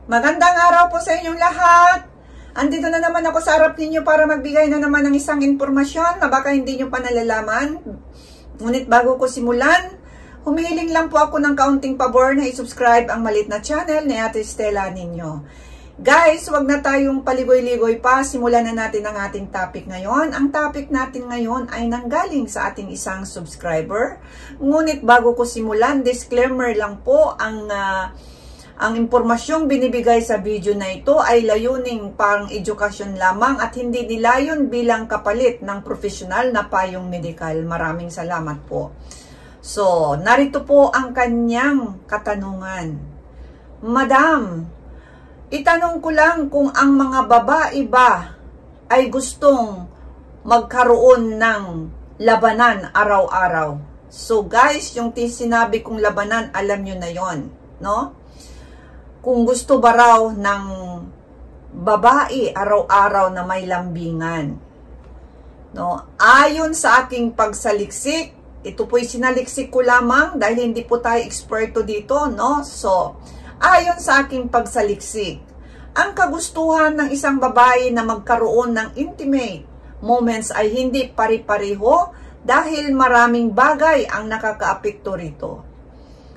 Magandang araw po sa inyong lahat. Andito na naman ako sa harap ninyo para magbigay na naman ng isang impormasyon na baka hindi nyo pa nalalaman. Ngunit bago ko simulan, humihiling lang po ako ng kaunting pabor na i-subscribe ang maliit na channel ni Ate Stella ninyo. Guys, wag na tayong paligoy-ligoy pa. Simulan na natin ang ating topic ngayon. Ang topic natin ngayon ay nanggaling sa ating isang subscriber. Ngunit bago ko simulan, disclaimer lang po, ang impormasyong binibigay sa video na ito ay layuning pang edukasyon lamang at hindi nilayon bilang kapalit ng profesional na payong medikal. Maraming salamat po. So, narito po ang kanyang katanungan. Madam, itanong ko lang kung ang mga babae ba ay gustong magkaroon ng labanan araw-araw. So guys, yung sinabi kong labanan, alam nyo na yon, no? Kung gusto ba raw ng babae araw-araw na may lambingan. No? Ayon sa aking pagsaliksik, ito po'y sinaliksik ko lamang dahil hindi po tayo eksperto dito, no? So, ayon sa aking pagsaliksik, ang kagustuhan ng isang babae na magkaroon ng intimate moments ay hindi pari-pareho dahil maraming bagay ang nakakaapekto rito.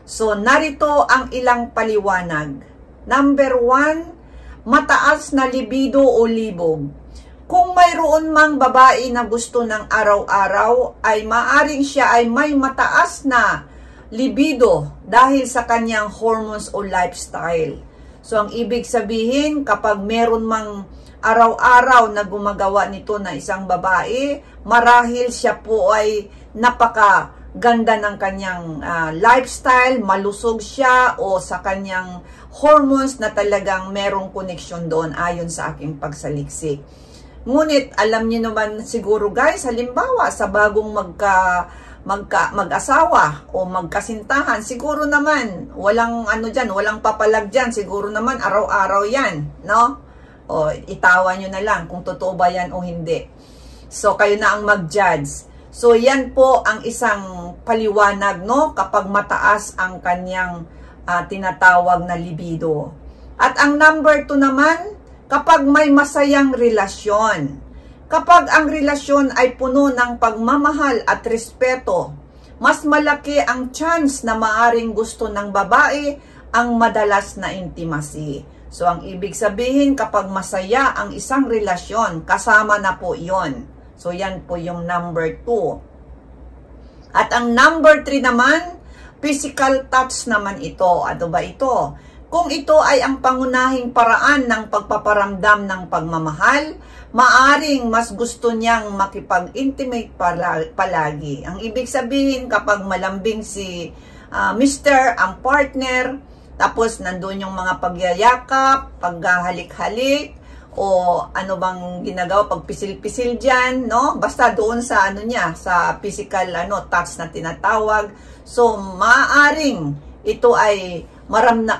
So, narito ang ilang paliwanag. Number 1, mataas na libido o libog. Kung mayroon mang babae na gusto ng araw-araw, ay maaring siya ay may mataas na libido dahil sa kanyang hormones o lifestyle. So, ang ibig sabihin, kapag meron mang araw-araw na gumagawa nito na isang babae, marahil siya po ay napakaganda ng kanyang lifestyle, malusog siya o sa kanyang hormones na talagang merong connection doon ayon sa aking pagsaliksik. Ngunit alam niyo naman siguro guys, halimbawa sa bagong mag-asawa o magkasintahan, siguro naman walang ano diyan, walang papalag diyan, siguro naman araw-araw 'yan, no? O itawa niyo na lang kung totoo ba 'yan o hindi. So kayo na ang mag-judge. So yan po ang isang paliwanag, no, kapag mataas ang kanyang tinatawag na libido. At ang number 2 naman, kapag may masayang relasyon. Kapag ang relasyon ay puno ng pagmamahal at respeto, mas malaki ang chance na maaring gusto ng babae ang madalas na intimacy. So, ang ibig sabihin, kapag masaya ang isang relasyon, kasama na po yon. So, yan po yung number 2. At ang number 3 naman, physical touch naman ito. Ano ba ito? Kung ito ay ang pangunahing paraan ng pagpaparamdam ng pagmamahal, maaring mas gusto niyang makipag-intimate palagi. Ang ibig sabihin, kapag malambing si Mr. ang partner, tapos nandun yung mga pagyayakap, paghahalik-halik, o ano bang ginagawa, pagpisil-pisil dyan, no? Basta doon sa ano niya, sa physical touch na tinatawag. So, maaring ito ay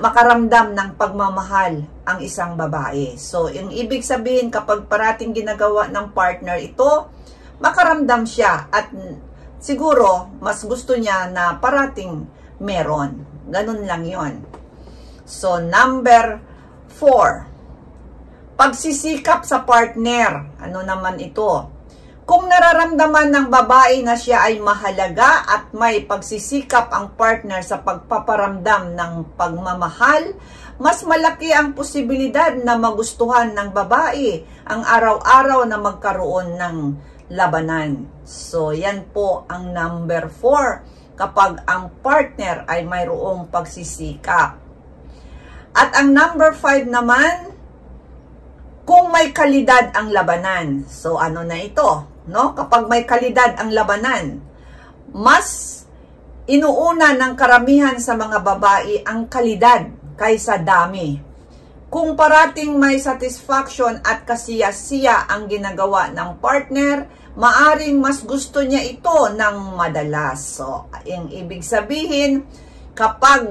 makaramdam ng pagmamahal ang isang babae. So, yung ibig sabihin, kapag parating ginagawa ng partner ito, makaramdam siya at siguro mas gusto niya na parating meron. Ganun lang yon. So, number 4. Pagsisikap sa partner. Ano naman ito? Kung nararamdaman ng babae na siya ay mahalaga at may pagsisikap ang partner sa pagpaparamdam ng pagmamahal, mas malaki ang posibilidad na magustuhan ng babae ang araw-araw na magkaroon ng labanan. So, yan po ang number 4 kapag ang partner ay mayroong pagsisikap. At ang number 5 naman, kung may kalidad ang labanan. So, ano na ito? No? Kapag may kalidad ang labanan, mas inuuna ng karamihan sa mga babae ang kalidad kaysa dami. Kung parating may satisfaction at kasiya-siya ang ginagawa ng partner, maaring mas gusto niya ito ng madalas. So, yung ibig sabihin, kapag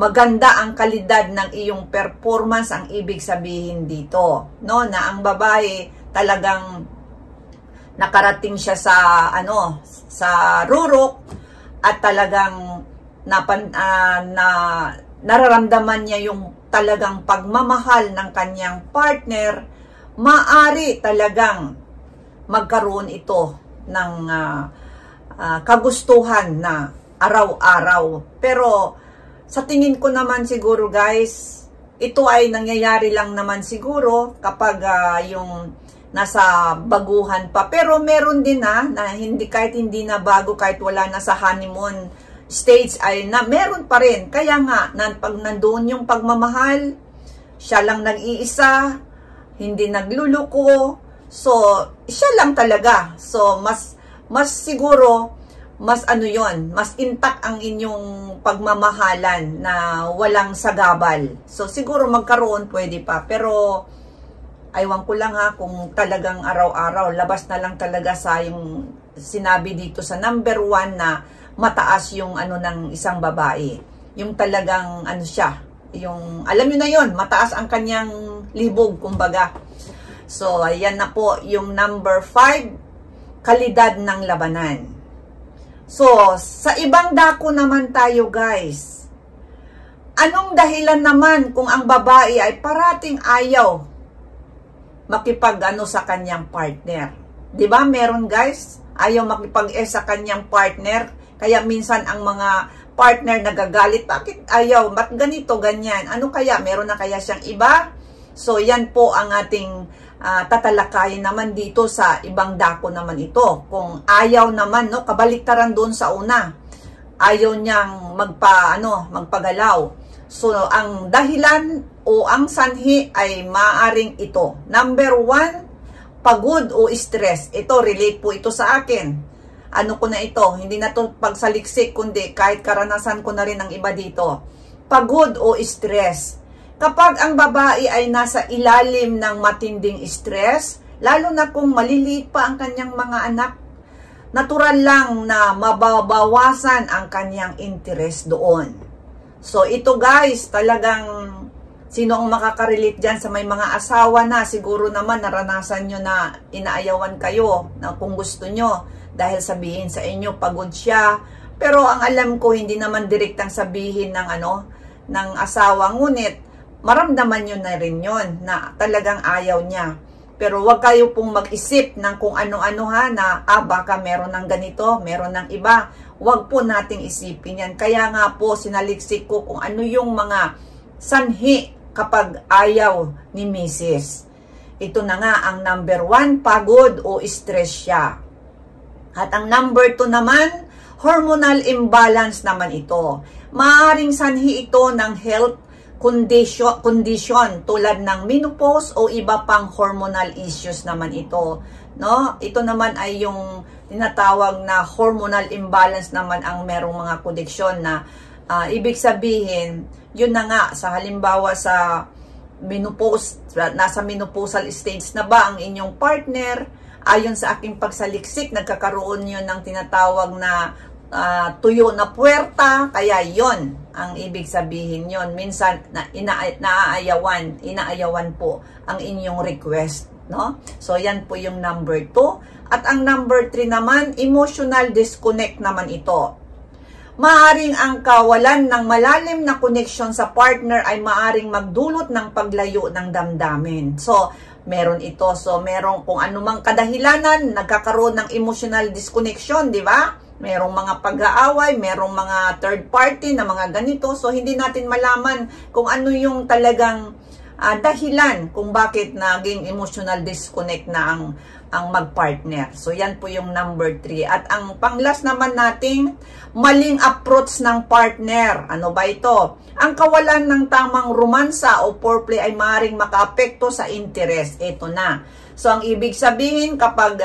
maganda ang kalidad ng iyong performance, ang ibig sabihin dito, no, na ang babae talagang nakarating siya sa sa rurok at talagang nararamdaman niya yung talagang pagmamahal ng kanyang partner, maari talagang magkaroon ito ng kagustuhan na araw-araw. Pero sa tingin ko naman siguro guys, ito ay nangyayari lang naman siguro kapag yung nasa baguhan pa. Pero meron din na hindi, kahit hindi na bago, kahit wala na sa honeymoon stage, ay na meron pa rin. Kaya nga, pag nandoon yung pagmamahal, siya lang nag-iisa, hindi nagluluko, so siya lang talaga. So mas siguro, mas ano yon, mas intact ang inyong pagmamahalan na walang sagabal. So siguro magkaroon, pwede pa. Pero aywan ko lang kung talagang araw-araw, labas na lang talaga sa yung sinabi dito sa number 1 na mataas yung ano ng isang babae. Yung talagang ano siya, yung alam niyo na yon, mataas ang kanyang libog kumbaga. So ayan na po yung number 5, kalidad ng labanan. So sa ibang dako naman tayo guys. Anong dahilan naman kung ang babae ay parating ayaw makipag-ano sa kanyang partner? 'Di ba? Meron guys, ayaw makipag-sa kanyang partner. Kaya minsan ang mga partner nagagalit, bakit ayaw? Ba't ganito, ganyan? Ano kaya? Meron na kaya siyang iba? So yan po ang ating tatalakayin naman dito sa ibang dako naman ito. Kung ayaw naman, no, kabaliktaran doon sa una. Ayaw niyang magpagalaw. So ang dahilan o ang sanhi ay maaring ito. Number 1, pagod o stress. Ito, relate po ito sa akin. Ano ko na ito, hindi na to pagsaliksik, kundi kahit karanasan ko na rin ang iba dito. Pagod o stress. Kapag ang babae ay nasa ilalim ng matinding stress, lalo na kung maliliit pa ang kanyang mga anak, natural lang na mababawasan ang kanyang interest doon. So ito guys, talagang sino ang makakarelate dyan sa may mga asawa na, siguro naman naranasan nyo na inaayawan kayo na kung gusto nyo. Dahil sabihin sa inyo, pagod siya. Pero ang alam ko, hindi naman direktang sabihin ng asawa. Ngunit, maramdaman nyo na rin yun na talagang ayaw niya. Pero wag kayo pong mag-isip ng kung ano-ano na, baka meron ng ganito, meron ng iba. Wag po nating isipin yan. Kaya nga po, sinaliksik ko kung ano yung mga sanhi kapag ayaw ni Mrs. Ito na nga ang number 1, pagod o stress siya. At ang number 2 naman, hormonal imbalance naman ito. Maaaring sanhi ito ng health condition tulad ng menopause o iba pang hormonal issues naman ito. No? Ito naman ay yung tinatawag na hormonal imbalance naman ang merong mga kondisyon na ibig sabihin, yun na nga, sa halimbawa sa menopause, nasa menopausal stage na ba ang inyong partner? Ayon sa aking pagsaliksik, nagkakaroon yun ng tinatawag na tuyo na puwerta, kaya yon ang ibig sabihin yon. Minsan, inaayawan po ang inyong request. No? So, yan po yung number 2. At ang number 3 naman, emotional disconnect naman ito. Maaring ang kawalan ng malalim na connection sa partner ay maaring magdulot ng paglayo ng damdamin. So, meron ito. So, meron kung anumang kadahilanan, nagkakaroon ng emotional disconnection, di ba? Merong mga pag-aaway, merong mga third party na mga ganito. So, hindi natin malaman kung ano yung talagang dahilan kung bakit naging emotional disconnect na ang magpartner. So, yan po yung number 3. At ang panglas naman nating maling approach ng partner. Ano ba ito? Ang kawalan ng tamang romansa o foreplay ay maaaring makaapekto sa interest. Ito na. So, ang ibig sabihin kapag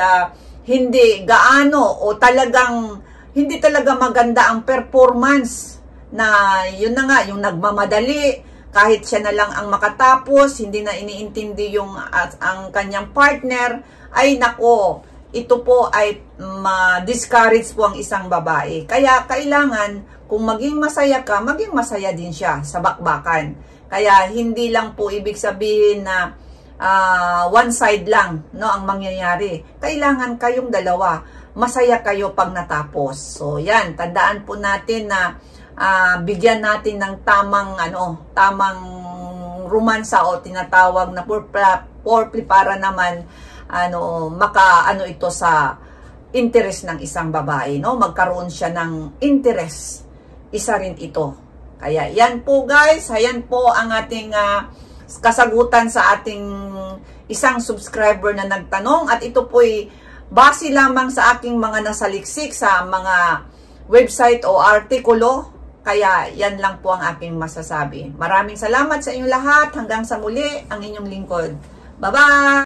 hindi gaano o talagang hindi talaga maganda ang performance na yun na nga, yung nagmamadali, kahit siya na lang ang makatapos, hindi na iniintindi yung ang kanyang partner, ay nako, ito po ay ma-discourage po ang isang babae. Kaya kailangan, kung maging masaya ka, maging masaya din siya sa bakbakan. Kaya hindi lang po ibig sabihin na one side lang, no, ang mangyayari. Kailangan kayong dalawa, masaya kayo pag natapos. So yan, tandaan po natin na bigyan natin ng tamang romansa o tinatawag na foreplay para naman maka ito sa interest ng isang babae, no? Magkaroon siya ng interest. Isa rin ito. Kaya yan po guys, ayan po ang ating kasagutan sa ating isang subscriber na nagtanong, at ito po'y base lamang sa aking mga nasaliksik sa mga website o artikulo. Kaya yan lang po ang aking masasabi. Maraming salamat sa inyong lahat. Hanggang sa muli, ang inyong lingkod. Bye-bye!